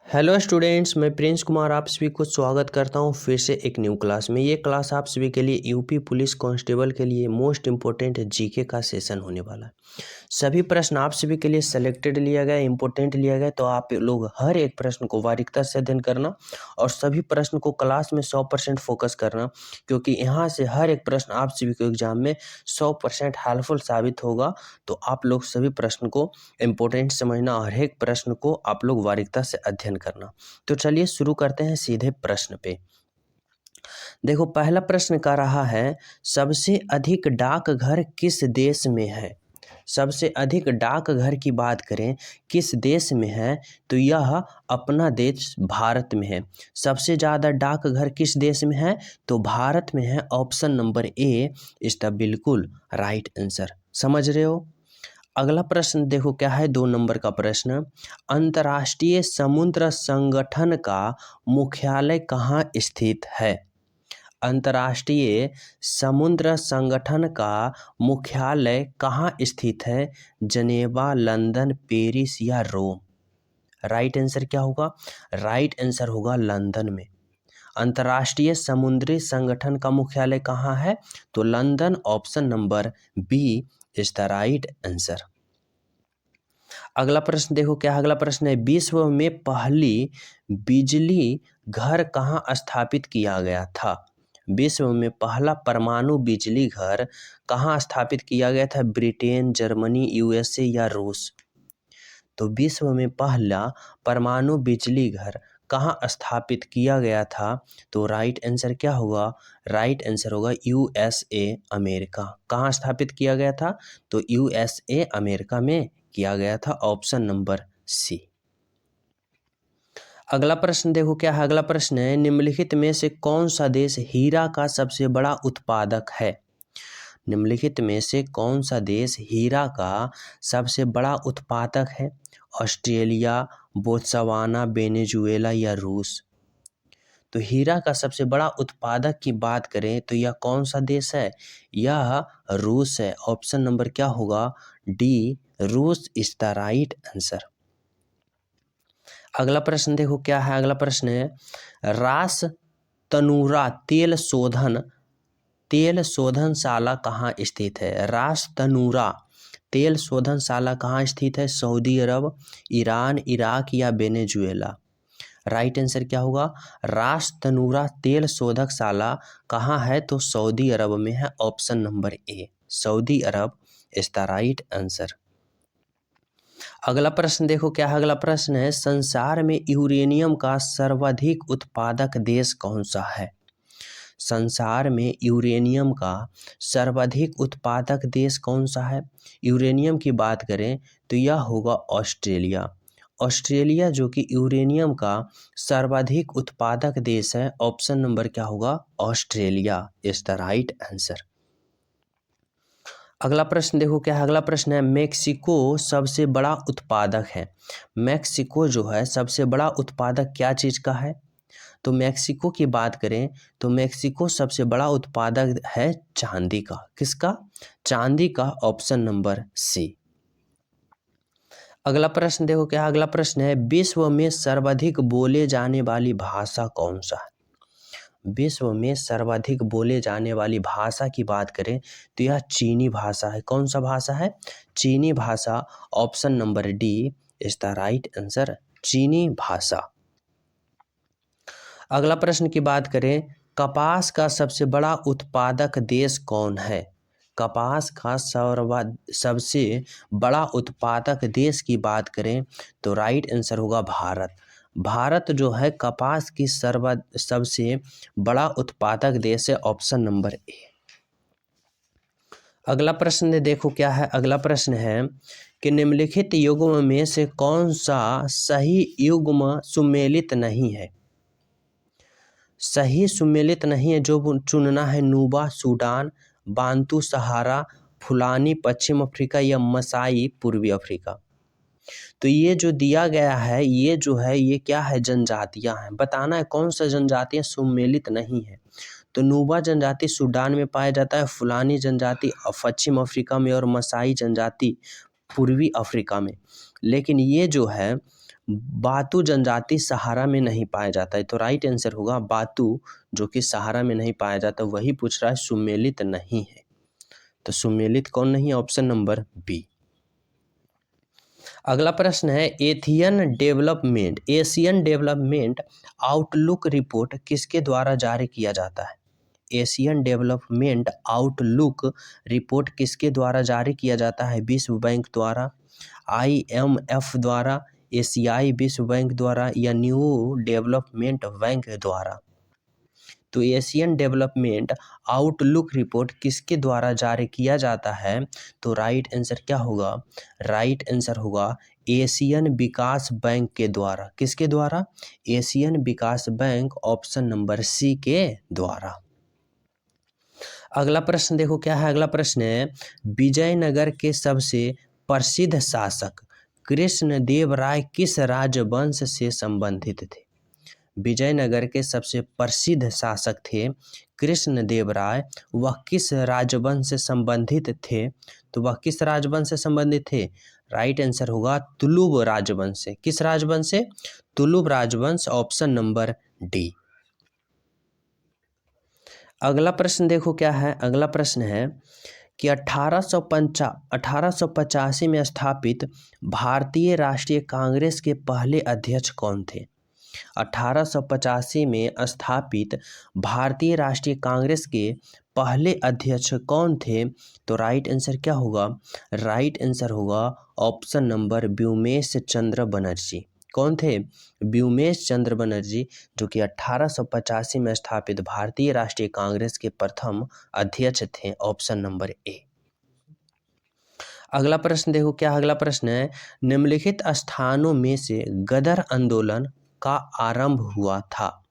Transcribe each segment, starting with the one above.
Hello students, मैं Prince Kumar आप सभी को स्वागत करता हूं फिर से एक न्यू क्लास में। ये क्लास आप सभी के लिए यूपी पुलिस कांस्टेबल के लिए मोस्ट इम्पोर्टेंट जीके का सेशन होने वाला है। सभी प्रश्न आप सभी के लिए सेलेक्टेड लिया गया, इम्पोर्टेंट लिया गया, तो आप लोग हर एक प्रश्न को बारीकता से अध्ययन करना और सभी प्रश्न को क्लास में 100% फोकस करना, क्योंकि यहाँ से हर एक प्रश्न आप सभी को एग्जाम में 100% हेल्पफुल साबित होगा। तो आप लोग सभी प्रश्न को इम्पोर्टेंट समझना और हर एक प्रश्न को आप लोग बारीकता से अध्ययन करना। तो चलिए शुरू करते हैं सीधे प्रश्न पे। देखो, पहला प्रश्न का रहा है, सबसे अधिक डाकघर किस देश में है। सबसे अधिक डाकघर की बात करें किस देश में है, तो यह अपना देश भारत में है। सबसे ज़्यादा डाकघर किस देश में है, तो भारत में है। Option number A is the बिल्कुल राइट आंसर। समझ रहे हो। अगला प्रश्न देखो क्या है, 2 नंबर का प्रश्न। अंतर्राष्ट्रीय समुद्र संगठन का मुख्यालय कहाँ स्थित है। अंतर्राष्ट्रीय समुद्र संगठन का मुख्यालय कहाँ स्थित है। जनेवा, लंदन, पेरिस या रोम। राइट आंसर क्या होगा। राइट आंसर होगा लंदन में। अंतर्राष्ट्रीय समुद्री संगठन का मुख्यालय कहाँ है, तो London. Option number B is the right answer. अगला प्रश्न देखो क्या है, अगला प्रश्न है, विश्व में पहली बिजली घर कहाँ स्थापित किया गया था। विश्व में पहला परमाणु बिजली घर कहाँ स्थापित किया गया था। ब्रिटेन, जर्मनी, यूएसए या रूस। तो विश्व में पहला परमाणु बिजली घर कहाँ स्थापित किया गया था, तो राइट आंसर क्या होगा। राइट आंसर होगा यूएसए, अमेरिका। कहाँ स्थापित किया गया था, तो यूएसए, अमेरिका में किया गया था। Option number C. अगला प्रश्न देखो क्या है, अगला प्रश्न है, निम्नलिखित में से कौन सा देश हीरा का सबसे बड़ा उत्पादक है। निम्नलिखित में से कौन सा देश हीरा का सबसे बड़ा उत्पादक है। ऑस्ट्रेलिया, बोत्सवाना, वेनेजुएला या रूस। तो हीरा का सबसे बड़ा उत्पादक की बात करें तो यह कौन सा देश है, यह रूस है। ऑप्शन नंबर क्या होगा, डी, रूस इज द राइट आंसर। अगला प्रश्न देखो क्या है, अगला प्रश्न है, रास तनूरा तेल शोधनशाला कहाँ स्थित है। रास तनूरा तेल शोधनशाला कहाँ स्थित है। सऊदी अरब, ईरान, इराक या वेनेजुएला। राइट आंसर क्या होगा। रास तनूरा तेल शोधकशाला कहाँ है, तो सऊदी अरब में है। Option number A, Saudi Arab is the right answer. अगला प्रश्न देखो क्या है, अगला प्रश्न है, संसार में यूरेनियम का सर्वाधिक उत्पादक देश कौन सा है। संसार में यूरेनियम का सर्वाधिक उत्पादक देश कौन सा है। यूरेनियम की बात करें तो यह होगा ऑस्ट्रेलिया। ऑस्ट्रेलिया जो कि यूरेनियम का सर्वाधिक उत्पादक देश है। ऑप्शन नंबर क्या होगा, Australia is the right answer. अगला प्रश्न देखो क्या है, अगला प्रश्न है, मेक्सिको सबसे बड़ा उत्पादक है। मेक्सिको जो है सबसे बड़ा उत्पादक क्या चीज़ का है, तो मेक्सिको की बात करें तो मेक्सिको सबसे बड़ा उत्पादक है चांदी का। किसका, चांदी का। Option number C. अगला प्रश्न देखो क्या, अगला प्रश्न है, विश्व में सर्वाधिक बोले जाने वाली भाषा कौन सा है। विश्व में सर्वाधिक बोले जाने वाली भाषा की बात करें तो यह चीनी भाषा है। कौन सा भाषा है, चीनी भाषा। Option number D is the right answer, चीनी भाषा। अगला प्रश्न की बात करें, कपास का सबसे बड़ा उत्पादक देश कौन है। कपास का सबसे बड़ा उत्पादक देश की बात करें तो राइट आंसर होगा भारत। भारत जो है कपास की सबसे बड़ा उत्पादक देश है। Option number A. अगला प्रश्न देखो क्या है, अगला प्रश्न है कि निम्नलिखित युग्म में से कौन सा सही युग्म सुमेलित नहीं है। सही सुमेलित नहीं है जो चुनना है, नुबा सूडान, बांतू सहारा, फुलानी पश्चिम अफ्रीका या मसाई पूर्वी अफ्रीका। तो ये जो दिया गया है ये जो है ये क्या है, जनजातियां हैं। बताना है कौन सा जनजातियां सुमेलित नहीं है। तो नुबा जनजाति सूडान में पाया जाता है, फुलानी जनजाति पश्चिम अफ्रीका में और मसाई जनजाति पूर्वी अफ्रीका में। लेकिन ये जो है बातू जनजाति सहारा में नहीं पाया जाता है, तो राइट आंसर होगा बातू, जो कि सहारा में नहीं पाया जाता, वही पूछ रहा है, सुमेलित नहीं है। तो सुमेलित कौन नहीं है? Option number B. अगला प्रश्न है एशियन डेवलपमेंट आउटलुक रिपोर्ट किसके द्वारा जारी किया जाता है? एशियन डेवलपमेंट आउटलुक रिपोर्ट किसके द्वारा जारी किया जाता है? विश्व बैंक द्वारा, IMF द्वारा, एशियाई विश्व बैंक द्वारा या न्यू डेवलपमेंट बैंक द्वारा? तो एशियन डेवलपमेंट आउटलुक रिपोर्ट किसके द्वारा जारी किया जाता है? तो राइट आंसर क्या होगा? राइट आंसर होगा एशियन विकास बैंक के द्वारा। किसके द्वारा? एशियन विकास बैंक, ऑप्शन नंबर सी के द्वारा। अगला प्रश्न देखो क्या है। अगला प्रश्न है विजयनगर के सबसे प्रसिद्ध शासक कृष्णदेव राय किस राजवंश से संबंधित थे? विजयनगर के सबसे प्रसिद्ध शासक थे कृष्णदेव राय, वह किस राजवंश से संबंधित थे? तो वह किस राजवंश से संबंधित थे? राइट आंसर होगा तुलुब राजवंश से। किस राजवंश से? तुलुब राजवंश, ऑप्शन नंबर डी। अगला प्रश्न देखो क्या है। अगला प्रश्न है कि 1885 में स्थापित भारतीय राष्ट्रीय कांग्रेस के पहले अध्यक्ष कौन थे? 1885 में स्थापित भारतीय राष्ट्रीय कांग्रेस के पहले अध्यक्ष कौन थे? तो राइट आंसर क्या होगा? राइट आंसर होगा ऑप्शन नंबर व्योमेश चंद्र बनर्जी। कौन थे? व्योमेश चंद्र बनर्जी, जो कि 1885 में स्थापित भारतीय राष्ट्रीय कांग्रेस के प्रथम अध्यक्ष थे, ऑप्शन नंबर ए। अगला प्रश्न देखो क्या। अगला प्रश्न है निम्नलिखित स्थानों में से गदर आंदोलन का आरंभ हुआ था?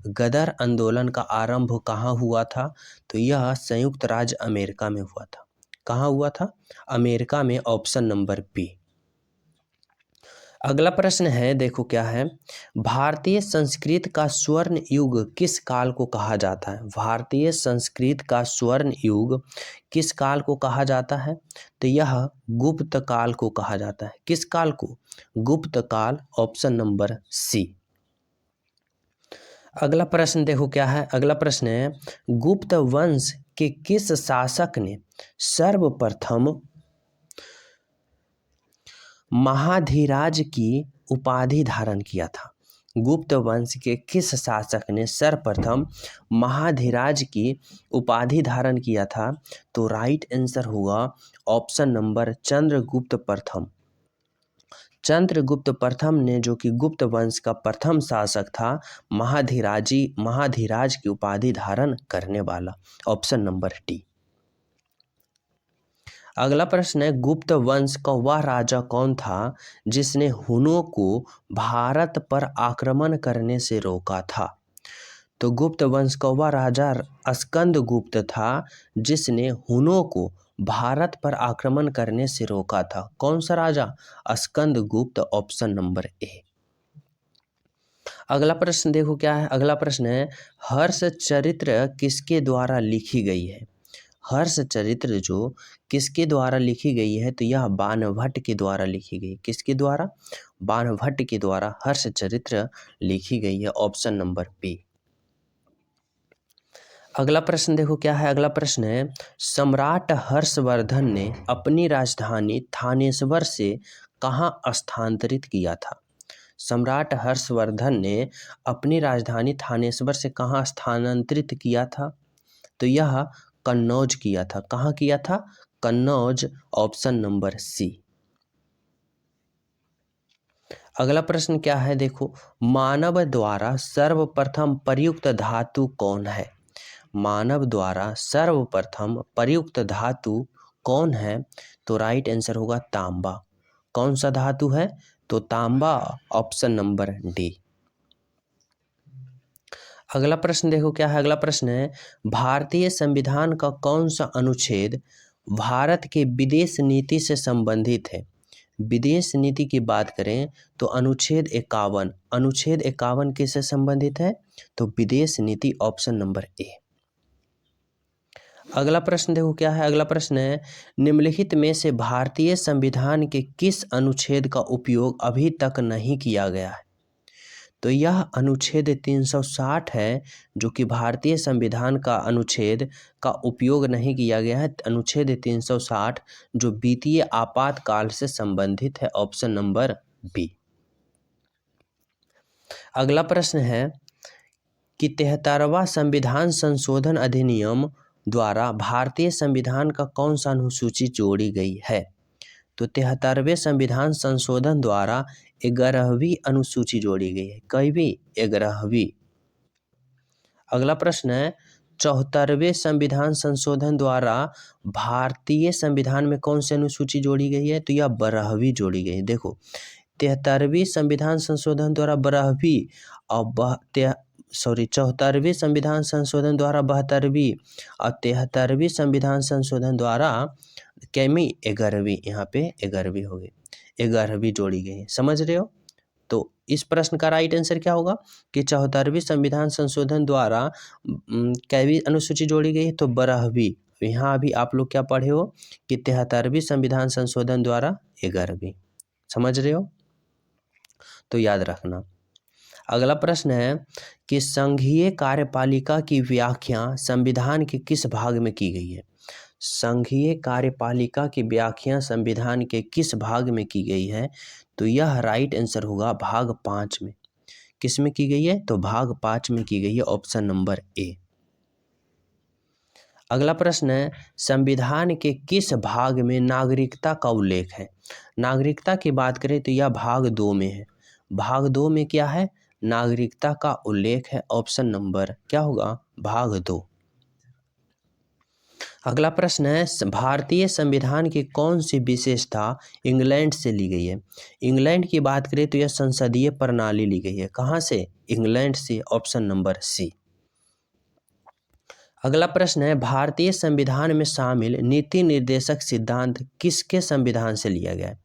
गदर आंदोलन का आरंभ कहाँ हुआ था? तो यह संयुक्त राज्य अमेरिका में हुआ था। कहाँ हुआ था? अमेरिका में, ऑप्शन नंबर बी। अगला प्रश्न है देखो क्या है। भारतीय संस्कृत का स्वर्ण युग किस काल को कहा जाता है? भारतीय संस्कृत का स्वर्ण युग किस काल को कहा जाता है? तो यह गुप्त काल को कहा जाता है। किस काल को? गुप्त काल, ऑप्शन नंबर सी। अगला प्रश्न देखो क्या है। अगला प्रश्न है गुप्त वंश के किस शासक ने सर्वप्रथम महाधिराज की उपाधि धारण किया था? गुप्त वंश के किस शासक ने सर्वप्रथम महाधिराज की उपाधि धारण किया था? तो राइट आंसर होगा ऑप्शन नंबर चंद्रगुप्त प्रथम। चंद्रगुप्त प्रथम ने, जो कि गुप्त वंश का प्रथम शासक था, महाधिराज की उपाधि धारण करने वाला, ऑप्शन नंबर डी। अगला प्रश्न है गुप्त वंश का वह राजा कौन था जिसने हुनों को भारत पर आक्रमण करने से रोका था? तो गुप्त वंश का वह राजा स्कंदगुप्त था जिसने हुनों को भारत पर आक्रमण करने से रोका था। कौन सा राजा? Skandagupta, option number A. अगला प्रश्न देखो क्या है। अगला प्रश्न है हर्षचरित्र किसके द्वारा लिखी गई है? हर्षचरित्र जो किसके द्वारा लिखी गई है? तो यह बाणभट्ट के द्वारा लिखी गई। किसके द्वारा? बाणभट्ट के द्वारा हर्षचरित्र लिखी गई है, ऑप्शन नंबर बी। अगला प्रश्न देखो क्या है। अगला प्रश्न है सम्राट हर्षवर्धन ने अपनी राजधानी थानेश्वर से कहाँ स्थानांतरित किया था? सम्राट हर्षवर्धन ने अपनी राजधानी थानेश्वर से कहाँ स्थानांतरित किया था? तो यह कन्नौज किया था। कहाँ किया था? Kannauj, option number C. अगला प्रश्न क्या है देखो मानव द्वारा सर्वप्रथम प्रयुक्त धातु कौन है? मानव द्वारा सर्वप्रथम प्रयुक्त धातु कौन है? तो राइट आंसर होगा तांबा। कौन सा धातु है? तो तांबा, ऑप्शन नंबर डी। अगला प्रश्न देखो क्या है। अगला प्रश्न है भारतीय संविधान का कौन सा अनुच्छेद भारत के विदेश नीति से संबंधित है? विदेश नीति की बात करें तो अनुच्छेद 51। अनुच्छेद 51 किससे संबंधित है? तो विदेश नीति, ऑप्शन नंबर ए। अगला प्रश्न देखो क्या है। अगला प्रश्न है, निम्नलिखित में से भारतीय संविधान के किस अनुच्छेद का उपयोग अभी तक नहीं किया गया है? तो यह अनुच्छेद 360 है, जो कि भारतीय संविधान का अनुच्छेद का उपयोग नहीं किया गया है। अनुच्छेद 360 जो वित्तीय आपातकाल से संबंधित है, ऑप्शन नंबर बी। अगला प्रश्न है कि 73वां संविधान संशोधन अधिनियम द्वारा भारतीय संविधान का कौन सा अनुसूची जोड़ी गई है? तो 73वें संविधान संशोधन द्वारा 11वीं अनुसूची जोड़ी गई है। कईवीं? 11वीं। अगला प्रश्न है, 74वें संविधान संशोधन द्वारा भारतीय संविधान में कौन सी अनुसूची जोड़ी गई है? तो यह 12वीं जोड़ी गई है। देखो, 73वीं संविधान संशोधन द्वारा 12वीं और 74वें संविधान संशोधन द्वारा 72वीं और 73वीं संविधान संशोधन द्वारा कैमी 11वीं, यहाँ पे 11वीं हो गई, 11वीं जोड़ी गई है। समझ रहे हो? तो इस प्रश्न का राइट आंसर क्या होगा कि 74वें संविधान संशोधन द्वारा कैवी अनुसूची जोड़ी गई है? तो 12वीं। यहाँ अभी आप लोग क्या पढ़े हो कि 73वें संविधान संशोधन द्वारा 11वीं। समझ रहे हो? तो याद रखना। अगला प्रश्न है कि संघीय कार्यपालिका की व्याख्या संविधान के किस भाग में की गई है? संघीय कार्यपालिका की व्याख्या संविधान के किस भाग में की गई है? तो यह राइट आंसर होगा भाग 5 में। किस में की गई है? तो भाग 5 में की गई है, ऑप्शन नंबर ए। अगला प्रश्न है, संविधान के किस भाग में नागरिकता का उल्लेख है? नागरिकता की बात करें तो यह भाग 2 में है। भाग 2 में क्या है? नागरिकता का उल्लेख है, ऑप्शन नंबर क्या होगा? भाग 2। अगला प्रश्न है, भारतीय संविधान की कौन सी विशेषता इंग्लैंड से ली गई है? इंग्लैंड की बात करें तो यह संसदीय प्रणाली ली गई है। कहाँ से? इंग्लैंड से, ऑप्शन नंबर सी। अगला प्रश्न है, भारतीय संविधान में शामिल नीति निर्देशक सिद्धांत किसके संविधान से लिया गया है?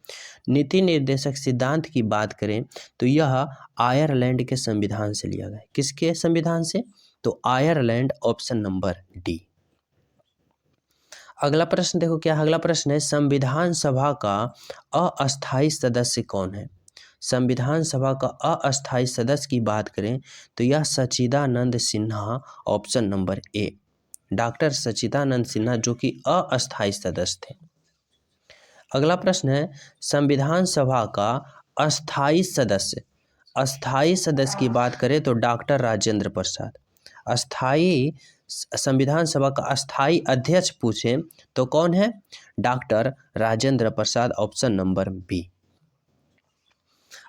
नीति निर्देशक सिद्धांत की बात करें तो यह आयरलैंड के संविधान से लिया गया है। किसके संविधान से? तो आयरलैंड, ऑप्शन नंबर डी। अगला प्रश्न देखो क्या है। अगला प्रश्न है, संविधान सभा का अस्थायी सदस्य कौन है? संविधान सभा का अस्थायी सदस्य की बात करें तो यह Sachchidanand Sinha, option number A. Doctor Sachchidanand Sinha जो कि अस्थायी सदस्य थे। अगला प्रश्न है, संविधान सभा का अस्थायी सदस्य की बात करें तो डॉक्टर राजेंद्र प्रसाद। अस्थायी संविधान सभा का अस्थायी अध्यक्ष पूछे तो कौन है? Doctor Rajendra Prasad, option number B.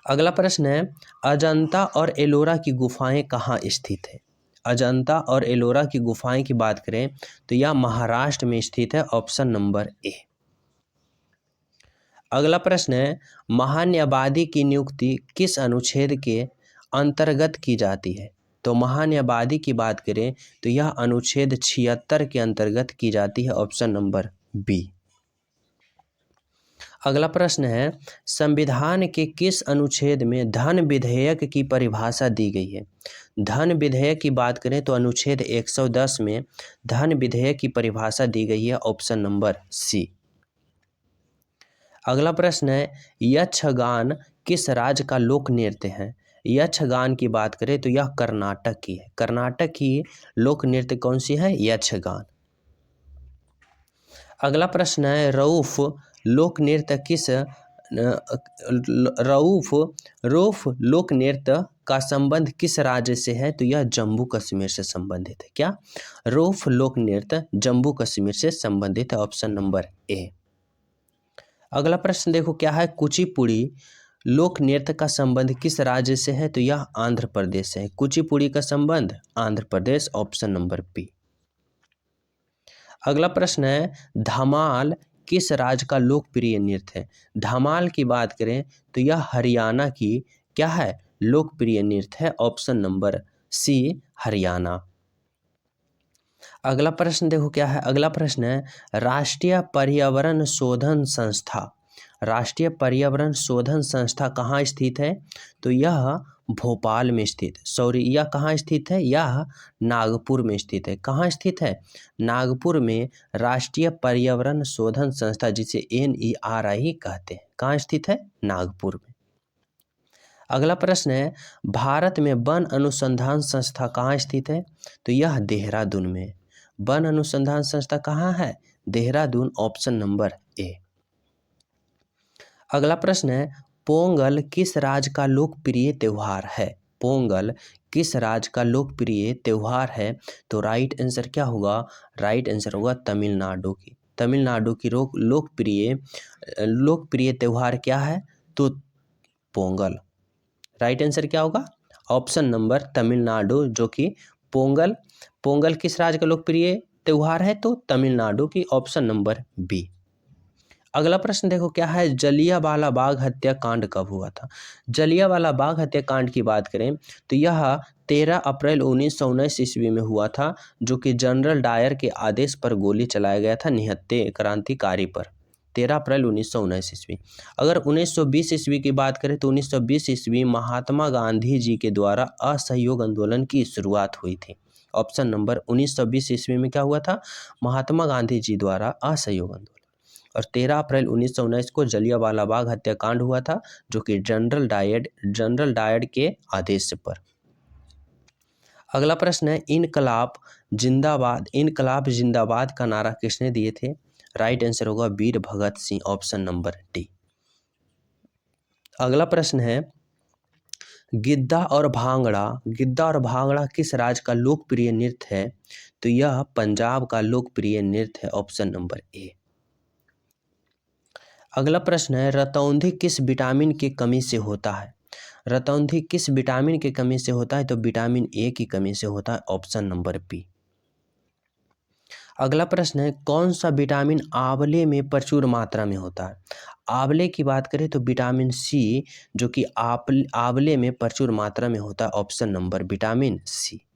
अगला प्रश्न है, अजंता और एलोरा की गुफाएं कहाँ स्थित है? अजंता और एलोरा की गुफाएं की बात करें तो यह महाराष्ट्र में स्थित है, ऑप्शन नंबर ए। अगला प्रश्न है, महान्यायवादी की नियुक्ति किस अनुच्छेद के अंतर्गत की जाती है? तो महान्यायवादी की बात करें तो यह अनुच्छेद 76 के अंतर्गत की जाती है, ऑप्शन नंबर बी। अगला प्रश्न है, संविधान के किस अनुच्छेद में धन विधेयक की परिभाषा दी गई है? धन विधेयक की बात करें तो अनुच्छेद 110 में धन विधेयक की परिभाषा दी गई है, ऑप्शन नंबर सी। अगला प्रश्न है, यक्षगान किस राज्य का लोक नृत्य है? यक्षगान की बात करें तो यह कर्नाटक की है। कर्नाटक की लोक नृत्य कौन सी है? यक्षगान। अगला प्रश्न है, रऊफ लोक नृत्य का संबंध किस राज्य से है? तो यह जम्मू कश्मीर से संबंधित है। क्या? रऊफ लोक नृत्य जम्मू कश्मीर से संबंधित है, ऑप्शन नंबर ए। अगला प्रश्न देखो क्या है, कुचिपुड़ी लोक नृत्य का संबंध किस राज्य से है? तो यह आंध्र प्रदेश से है। कुचिपुड़ी का संबंध Andhra Pradesh, option number B. अगला प्रश्न है, धमाल किस राज्य का लोकप्रिय नृत्य है? धमाल की बात करें तो यह हरियाणा की क्या है? लोकप्रिय नृत्य है, ऑप्शन नंबर सी, हरियाणा। अगला प्रश्न देखो क्या है। अगला प्रश्न है, राष्ट्रीय पर्यावरण शोधन संस्था राष्ट्रीय पर्यावरण शोधन संस्था कहाँ स्थित है? तो यह भोपाल में स्थित, सॉरी यह कहाँ स्थित है? यह नागपुर में स्थित है। कहाँ स्थित है? नागपुर में राष्ट्रीय पर्यावरण शोधन संस्था, जिसे NERI कहते हैं, कहाँ स्थित है? नागपुर में। अगला प्रश्न है, भारत में वन अनुसंधान संस्था कहाँ स्थित है? तो यह देहरादून में। वन अनुसंधान संस्था कहाँ है? Dehradun, option number A. अगला प्रश्न है, पोंगल किस राज्य का लोकप्रिय त्योहार है? पोंगल किस राज्य का लोकप्रिय त्योहार है? तो राइट आंसर क्या होगा? राइट आंसर होगा तमिलनाडु की। तमिलनाडु की लोकप्रिय त्योहार क्या है? तो पोंगल। राइट आंसर क्या होगा? ऑप्शन नंबर तमिलनाडु, जो कि पोंगल। पोंगल किस राज्य का लोकप्रिय त्योहार है? तो तमिलनाडु की, ऑप्शन नंबर बी। अगला प्रश्न देखो क्या है, जलियांवाला बाग हत्याकांड कब हुआ था? जलियांवाला बाग हत्याकांड की बात करें तो यह 13 अप्रैल 1919 ईस्वी में हुआ था, जो कि जनरल डायर के आदेश पर गोली चलाया गया था निहत्थे क्रांतिकारी पर। 13 अप्रैल 1919 ईस्वी। अगर 1920 ईस्वी की बात करें तो 1920 ईस्वी महात्मा गांधी जी के द्वारा असहयोग आंदोलन की शुरुआत हुई थी। ऑप्शन नंबर 1920 ईस्वी में क्या हुआ था? महात्मा गांधी जी द्वारा असहयोग आंदोलन। और 13 अप्रैल 1919 को जलियांवाला बाग हत्याकांड हुआ था, जो कि जनरल डायर के आदेश पर। अगला प्रश्न है, इनकलाब जिंदाबाद का नारा किसने दिए थे? राइट आंसर होगा वीर Bhagat Singh, option number D. अगला प्रश्न है, गिद्दा और भांगड़ा किस राज्य का लोकप्रिय नृत्य है? तो यह पंजाब का लोकप्रिय नृत्य है, ऑप्शन नंबर ए। अगला प्रश्न है, रतौंधी किस विटामिन की कमी से होता है? रतौंधी किस विटामिन की कमी से होता है? तो विटामिन ए की कमी से होता है, ऑप्शन नंबर बी। अगला प्रश्न है, कौन सा विटामिन आंवले में प्रचुर मात्रा में होता है? आंवले की बात करें तो विटामिन सी, जो कि आंवले में प्रचुर मात्रा में होता है, ऑप्शन नंबर विटामिन सी।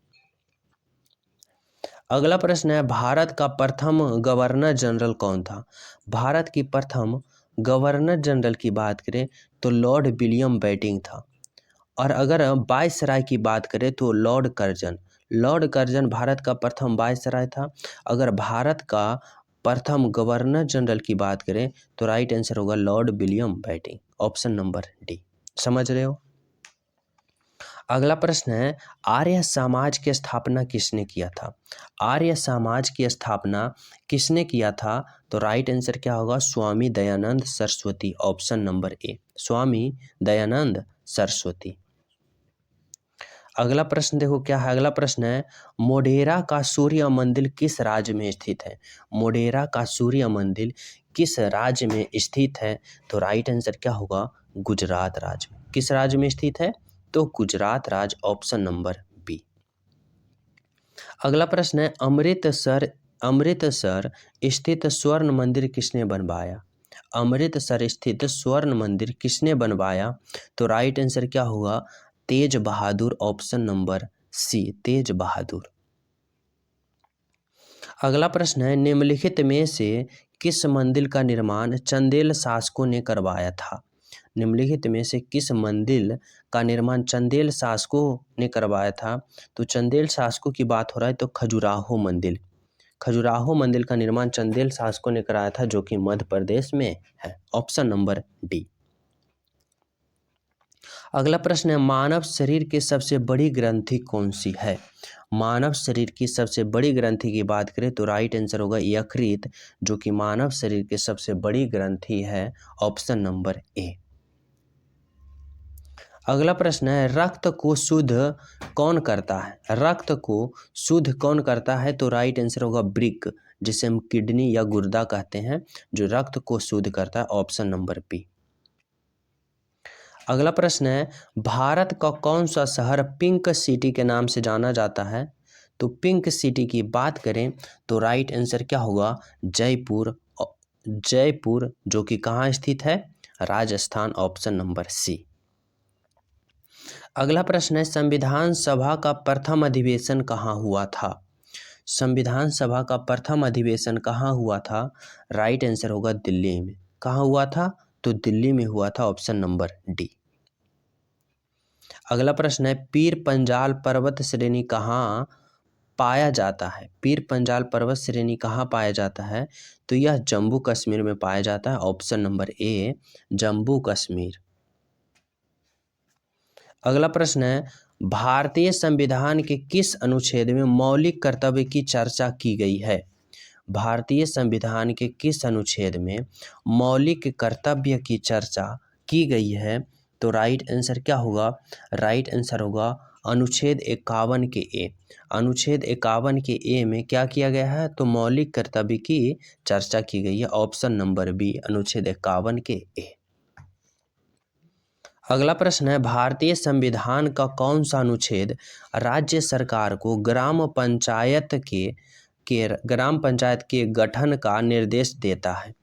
अगला प्रश्न है, भारत का प्रथम गवर्नर जनरल कौन था? भारत की प्रथम गवर्नर जनरल की बात करें तो लॉर्ड विलियम बेंटिंक था। और अगर वायसराय की बात करें तो लॉर्ड कर्जन भारत का प्रथम वायसराय था। अगर भारत का प्रथम गवर्नर जनरल की बात करें तो राइट आंसर होगा Lord William Bentinck, option number D. समझ रहे हो? अगला प्रश्न है, आर्य समाज की स्थापना किसने किया था? आर्य समाज की स्थापना किसने किया था? तो राइट आंसर क्या होगा? Swami Dayanand Saraswati, option number A, Swami Dayanand Saraswati. अगला प्रश्न देखो क्या है, अगला प्रश्न है, मोढेरा का सूर्य मंदिर किस राज्य में स्थित है? मोढेरा का सूर्य मंदिर किस राज्य में स्थित है? तो राइट आंसर क्या होगा? गुजरात राज्य में। किस राज्य में स्थित है? तो गुजरात राज्य, ऑप्शन नंबर बी। अगला प्रश्न है, अमृतसर स्थित स्वर्ण मंदिर किसने बनवाया? अमृतसर स्थित स्वर्ण मंदिर किसने बनवाया? तो राइट आंसर क्या होगा? तेज बहादुर, ऑप्शन नंबर सी, तेज बहादुर। अगला प्रश्न है, निम्नलिखित में से किस मंदिर का निर्माण चंदेल शासकों ने करवाया था? निम्नलिखित में से किस मंदिर का निर्माण चंदेल शासकों ने करवाया था? तो चंदेल शासकों की बात हो रहा है तो खजुराहो मंदिर का निर्माण चंदेल शासकों ने कराया था, जो कि मध्य प्रदेश में है, ऑप्शन नंबर डी। अगला प्रश्न है, मानव शरीर की सबसे बड़ी ग्रंथि कौन सी है? मानव शरीर की सबसे बड़ी ग्रंथि की बात करें तो राइट आंसर होगा यकृत, जो कि मानव शरीर की सबसे बड़ी ग्रंथि है, ऑप्शन नंबर ए। अगला प्रश्न है, रक्त को शुद्ध कौन करता है? रक्त को शुद्ध कौन करता है? तो राइट आंसर होगा वृक्क, जिसे हम किडनी या गुर्दा कहते हैं, जो रक्त को शुद्ध करता है, ऑप्शन नंबर बी। अगला प्रश्न है, भारत का कौन सा शहर पिंक सिटी के नाम से जाना जाता है? तो पिंक सिटी की बात करें तो राइट आंसर क्या होगा? जयपुर, जो कि कहाँ स्थित है? Rajasthan, option number C. अगला प्रश्न है, संविधान सभा का प्रथम अधिवेशन कहाँ हुआ था? संविधान सभा का प्रथम अधिवेशन कहाँ हुआ था? राइट आंसर होगा दिल्ली में। कहाँ हुआ था? तो दिल्ली में हुआ था, ऑप्शन नंबर डी। अगला प्रश्न है, पीर पंजाल पर्वत श्रेणी कहाँ पाया जाता है? पीर पंजाल पर्वत श्रेणी कहाँ पाया जाता है? तो यह जम्मू कश्मीर में पाया जाता है, ऑप्शन नंबर ए जम्मू कश्मीर। अगला प्रश्न है, भारतीय संविधान के किस अनुच्छेद में मौलिक कर्तव्य की चर्चा की गई है? भारतीय संविधान के किस अनुच्छेद में मौलिक कर्तव्य की चर्चा की गई है? तो राइट आंसर क्या होगा? राइट आंसर होगा अनुच्छेद 51 के ए। अनुच्छेद 51 के ए में क्या किया गया है? तो मौलिक कर्तव्य की चर्चा की गई है, ऑप्शन नंबर बी अनुच्छेद 51 के ए। अगला प्रश्न है, भारतीय संविधान का कौन सा अनुच्छेद राज्य सरकार को ग्राम पंचायत के गठन का निर्देश देता है?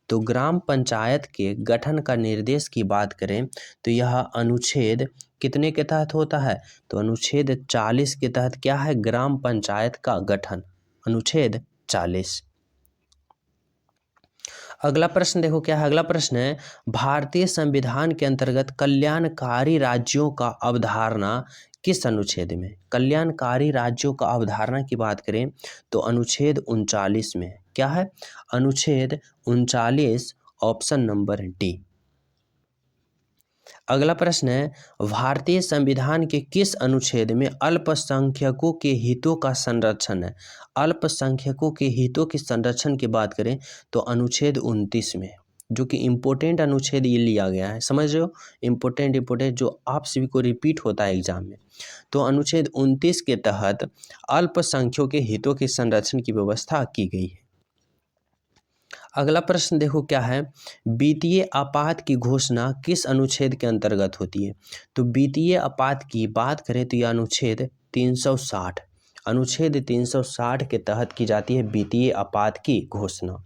तो ग्राम पंचायत के गठन का निर्देश की बात करें तो यह अनुच्छेद कितने के तहत होता है? तो अनुच्छेद 40 के तहत क्या है? ग्राम पंचायत का गठन, अनुच्छेद 40। अगला प्रश्न देखो क्या है? अगला प्रश्न है, भारतीय संविधान के अंतर्गत कल्याणकारी राज्यों का अवधारणा किस अनुच्छेद में? कल्याणकारी राज्यों का अवधारणा की बात करें तो अनुच्छेद 39 में। क्या है? अनुच्छेद 39, ऑप्शन नंबर डी। अगला प्रश्न है, भारतीय संविधान के किस अनुच्छेद में अल्पसंख्यकों के हितों का संरक्षण है? अल्पसंख्यकों के हितों के संरक्षण की बात करें तो अनुच्छेद 29 में, जो कि इम्पोर्टेंट अनुच्छेद ये लिया गया है। समझ रहे हो? इम्पोर्टेंट जो आप सभी को रिपीट होता है एग्जाम में। तो अनुच्छेद 29 के तहत अल्पसंख्यकों के हितों के संरक्षण की व्यवस्था की गई है। अगला प्रश्न देखो क्या है, वित्तीय आपात की घोषणा किस अनुच्छेद के अंतर्गत होती है? तो वित्तीय आपात की बात करें तो यह अनुच्छेद 360, अनुच्छेद 360 के तहत की जाती है वित्तीय आपात की घोषणा।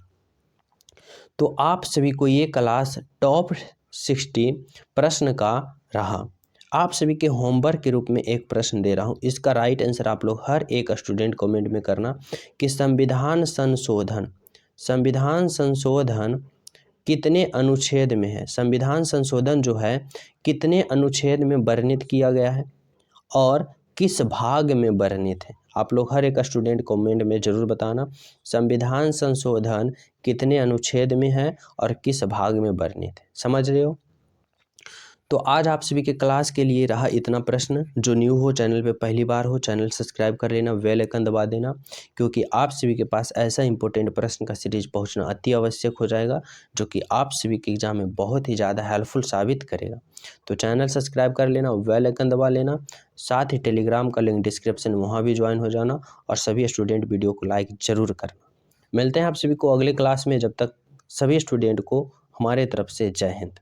तो आप सभी को ये क्लास टॉप 60 प्रश्न का रहा। आप सभी के होमवर्क के रूप में एक प्रश्न दे रहा हूँ, इसका राइट आंसर आप लोग हर एक स्टूडेंट कमेंट में करना कि संविधान संशोधन कितने अनुच्छेद में है? संविधान संशोधन जो है कितने अनुच्छेद में वर्णित किया गया है और किस भाग में वर्णित है? आप लोग हर एक स्टूडेंट कमेंट में ज़रूर बताना संविधान संशोधन कितने अनुच्छेद में है और किस भाग में वर्णित है। समझ रहे हो? तो आज आप सभी के क्लास के लिए रहा इतना प्रश्न। जो न्यू हो, चैनल पे पहली बार हो, चैनल सब्सक्राइब कर लेना, बेल आइकन दबा देना, क्योंकि आप सभी के पास ऐसा इंपॉर्टेंट प्रश्न का सीरीज पहुंचना अति आवश्यक हो जाएगा, जो कि आप सभी के एग्जाम में बहुत ही ज़्यादा हेल्पफुल साबित करेगा। तो चैनल सब्सक्राइब कर लेना, बेल आइकन दबा लेना, साथ ही टेलीग्राम का लिंक डिस्क्रिप्शन, वहाँ भी ज्वाइन हो जाना और सभी स्टूडेंट वीडियो को लाइक ज़रूर करना। मिलते हैं आप सभी को अगले क्लास में। जब तक सभी स्टूडेंट को हमारे तरफ से जय हिंद।